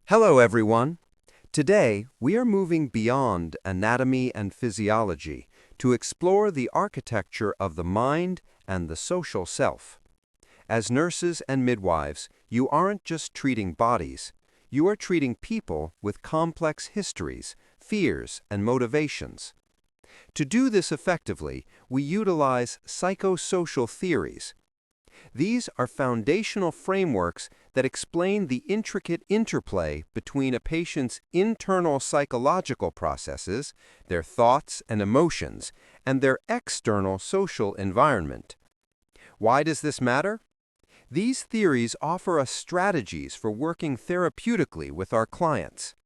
Hello, everyone. Today, we are moving beyond anatomy and physiology to explore the architecture of the mind and the social self. As nurses and midwives, you aren't just treating bodies. You are treating people with complex histories, fears, and motivations. To do this effectively, we utilize psychosocial theories. These are foundational frameworks that explain the intricate interplay between a patient's internal psychological processes, their thoughts and emotions, and their external social environment. Why does this matter? These theories offer us strategies for working therapeutically with our clients.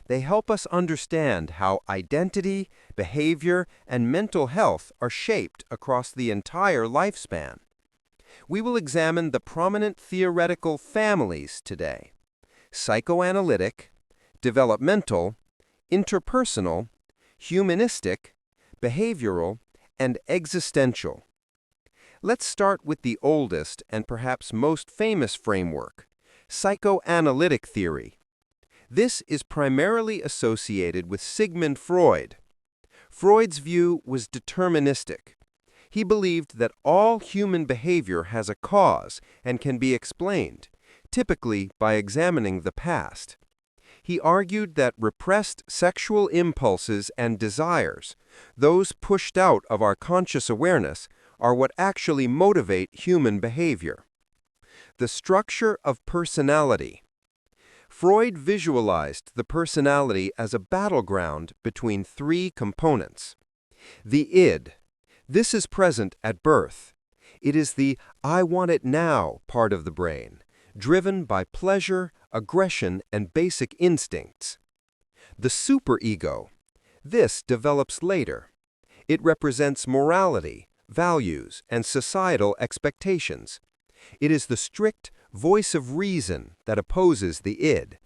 They help us understand how identity, behavior, and mental health are shaped across the entire lifespan. We will examine the prominent theoretical families today: psychoanalytic, developmental, interpersonal, humanistic, behavioral, and existential. Let's start with the oldest and perhaps most famous framework, psychoanalytic theory. This is primarily associated with Sigmund Freud. Freud's view was deterministic. He believed that all human behavior has a cause and can be explained, typically by examining the past. He argued that repressed sexual impulses and desires, those pushed out of our conscious awareness, are what actually motivate human behavior. The structure of personality. Freud visualized the personality as a battleground between three components. The id. This is present at birth. It is the "I want it now" part of the brain, driven by pleasure, aggression, and basic instincts. The superego. This develops later. It represents morality, values, and societal expectations. It is the strict voice of reason that opposes the id.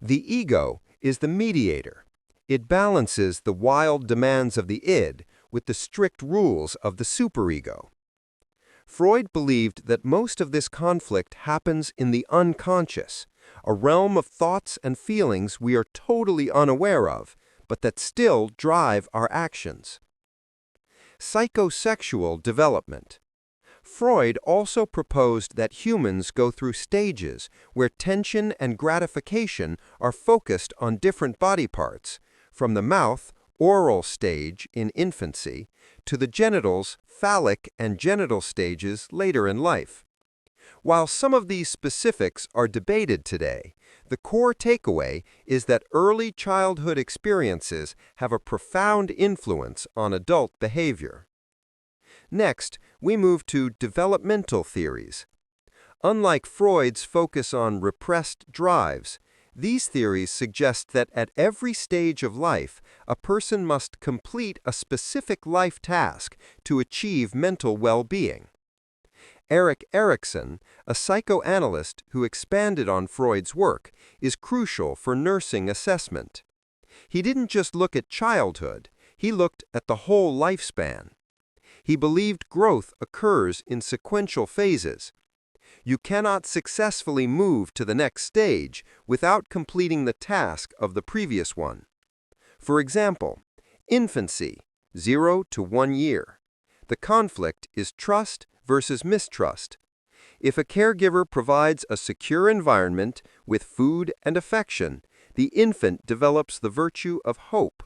The ego is the mediator. It balances the wild demands of the id with the strict rules of the superego. Freud believed that most of this conflict happens in the unconscious, a realm of thoughts and feelings we are totally unaware of, but that still drive our actions. Psychosexual development. Freud also proposed that humans go through stages where tension and gratification are focused on different body parts, from the mouth, oral stage in infancy, to the genitals, phallic and genital stages later in life. While some of these specifics are debated today, the core takeaway is that early childhood experiences have a profound influence on adult behavior. Next, we move to developmental theories. Unlike Freud's focus on repressed drives, these theories suggest that at every stage of life, a person must complete a specific life task to achieve mental well-being. Erikson, a psychoanalyst who expanded on Freud's work, is crucial for nursing assessment. He didn't just look at childhood, he looked at the whole lifespan. He believed growth occurs in sequential phases. You cannot successfully move to the next stage without completing the task of the previous one. For example, infancy, 0 to 1 year. The conflict is trust versus mistrust. If a caregiver provides a secure environment with food and affection, the infant develops the virtue of hope.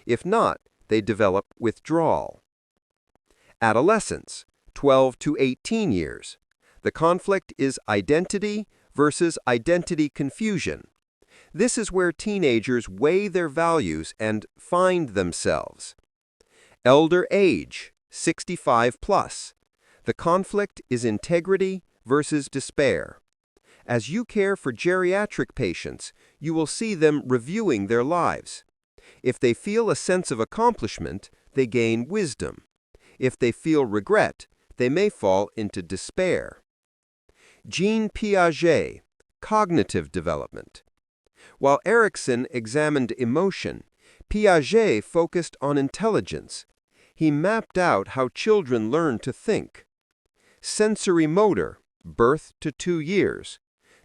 If not, they develop withdrawal. Adolescence, 12 to 18 years. The conflict is identity versus identity confusion. This is where teenagers weigh their values and find themselves. Elder age, 65 plus. The conflict is integrity versus despair. As you care for geriatric patients, you will see them reviewing their lives. If they feel a sense of accomplishment, they gain wisdom. If they feel regret, they may fall into despair. Jean Piaget, cognitive development. While Erikson examined emotion, Piaget focused on intelligence. He mapped out how children learn to think. Sensory motor, birth to 2 years.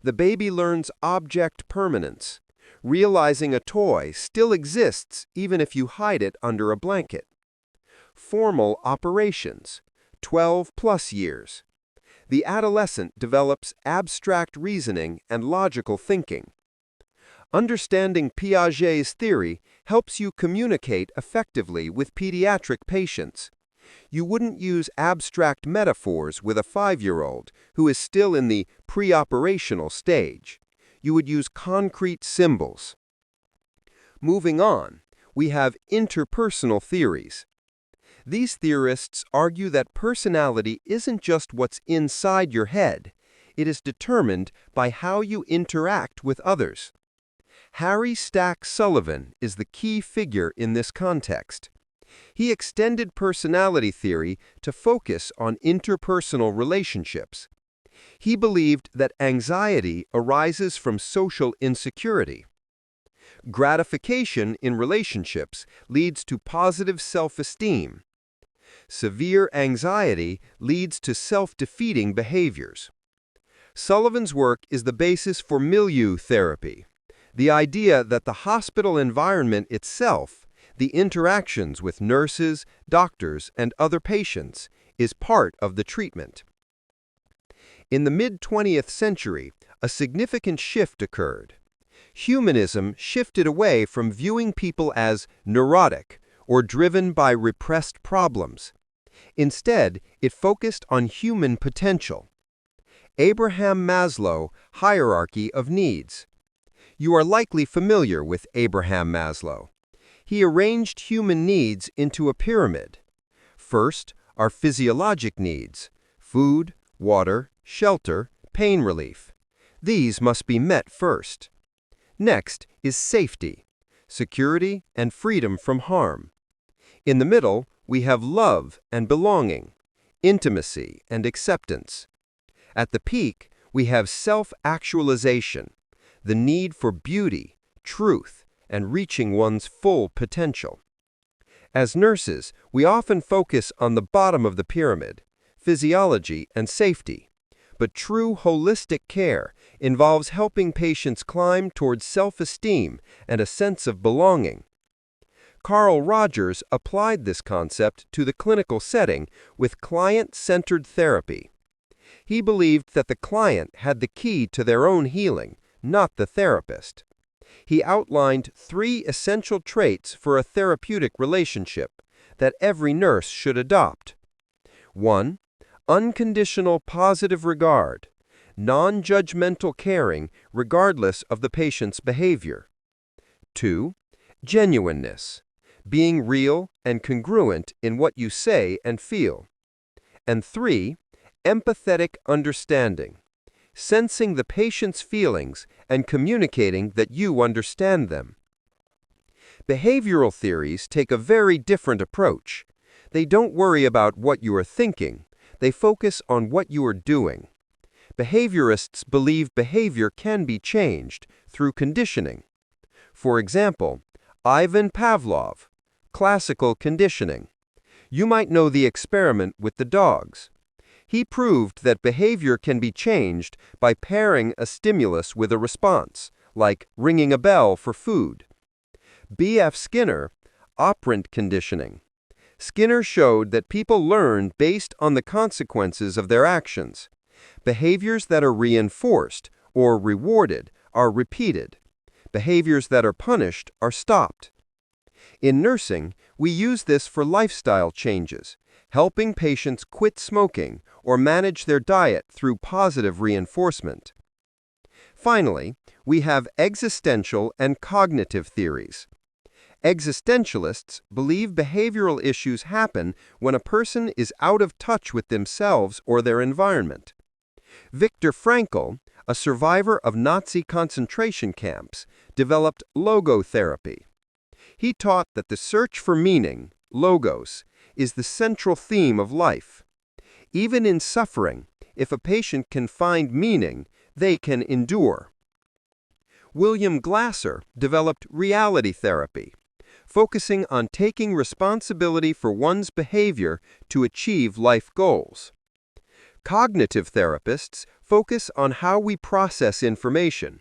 The baby learns object permanence, realizing a toy still exists even if you hide it under a blanket. Formal operations, 12+ years. The adolescent develops abstract reasoning and logical thinking. Understanding Piaget's theory helps you communicate effectively with pediatric patients. You wouldn't use abstract metaphors with a 5-year-old who is still in the pre-operational stage. You would use concrete symbols. Moving on, we have interpersonal theories. These theorists argue that personality isn't just what's inside your head. It is determined by how you interact with others. Harry Stack Sullivan is the key figure in this context. He extended personality theory to focus on interpersonal relationships. He believed that anxiety arises from social insecurity. Gratification in relationships leads to positive self-esteem. Severe anxiety leads to self-defeating behaviors. Sullivan's work is the basis for milieu therapy, the idea that the hospital environment itself, the interactions with nurses, doctors, and other patients, is part of the treatment. In the mid-20th century, a significant shift occurred. Humanism shifted away from viewing people as neurotic or driven by repressed problems. Instead, it focused on human potential. Abraham Maslow, Hierarchy of Needs. You are likely familiar with Abraham Maslow. He arranged human needs into a pyramid. First are physiologic needs: food, water, shelter, pain relief. These must be met first. Next is safety, security, and freedom from harm. In the middle, we have love and belonging, intimacy and acceptance. At the peak, we have self-actualization, the need for beauty, truth, and reaching one's full potential. As nurses, we often focus on the bottom of the pyramid, physiology and safety. But true holistic care involves helping patients climb towards self-esteem and a sense of belonging. Carl Rogers applied this concept to the clinical setting with client-centered therapy. He believed that the client had the key to their own healing, not the therapist. He outlined 3 essential traits for a therapeutic relationship that every nurse should adopt. 1. Unconditional positive regard, non-judgmental caring regardless of the patient's behavior. 2. Genuineness, being real and congruent in what you say and feel. And 3. Empathetic understanding, sensing the patient's feelings and communicating that you understand them. Behavioral theories take a very different approach. They don't worry about what you are thinking. They focus on what you are doing. Behaviorists believe behavior can be changed through conditioning. For example, Ivan Pavlov, classical conditioning. You might know the experiment with the dogs. He proved that behavior can be changed by pairing a stimulus with a response, like ringing a bell for food. B.F. Skinner, operant conditioning. Skinner showed that people learn based on the consequences of their actions. Behaviors that are reinforced or rewarded are repeated. Behaviors that are punished are stopped. In nursing, we use this for lifestyle changes, helping patients quit smoking or manage their diet through positive reinforcement. Finally, we have existential and cognitive theories. Existentialists believe behavioral issues happen when a person is out of touch with themselves or their environment. Viktor Frankl, a survivor of Nazi concentration camps, developed logotherapy. He taught that the search for meaning, logos, is the central theme of life. Even in suffering, if a patient can find meaning, they can endure. William Glasser developed reality therapy, focusing on taking responsibility for one's behavior to achieve life goals. Cognitive therapists focus on how we process information.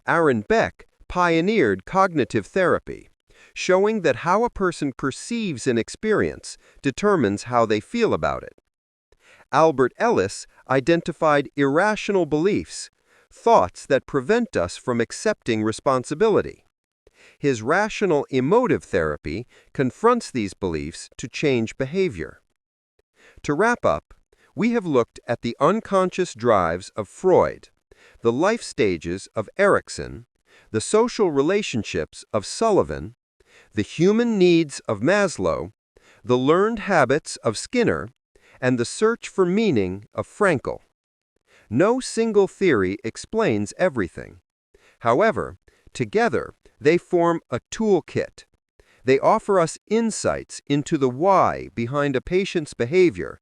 Aaron Beck pioneered cognitive therapy, showing that how a person perceives an experience determines how they feel about it. Albert Ellis identified irrational beliefs, thoughts that prevent us from accepting responsibility. His rational emotive therapy confronts these beliefs to change behavior. To wrap up, we have looked at the unconscious drives of Freud, the life stages of Erikson, the social relationships of Sullivan, the human needs of Maslow, the learned habits of Skinner, and the search for meaning of Frankl. No single theory explains everything. However, together they form a toolkit. They offer us insights into the why behind a patient's behavior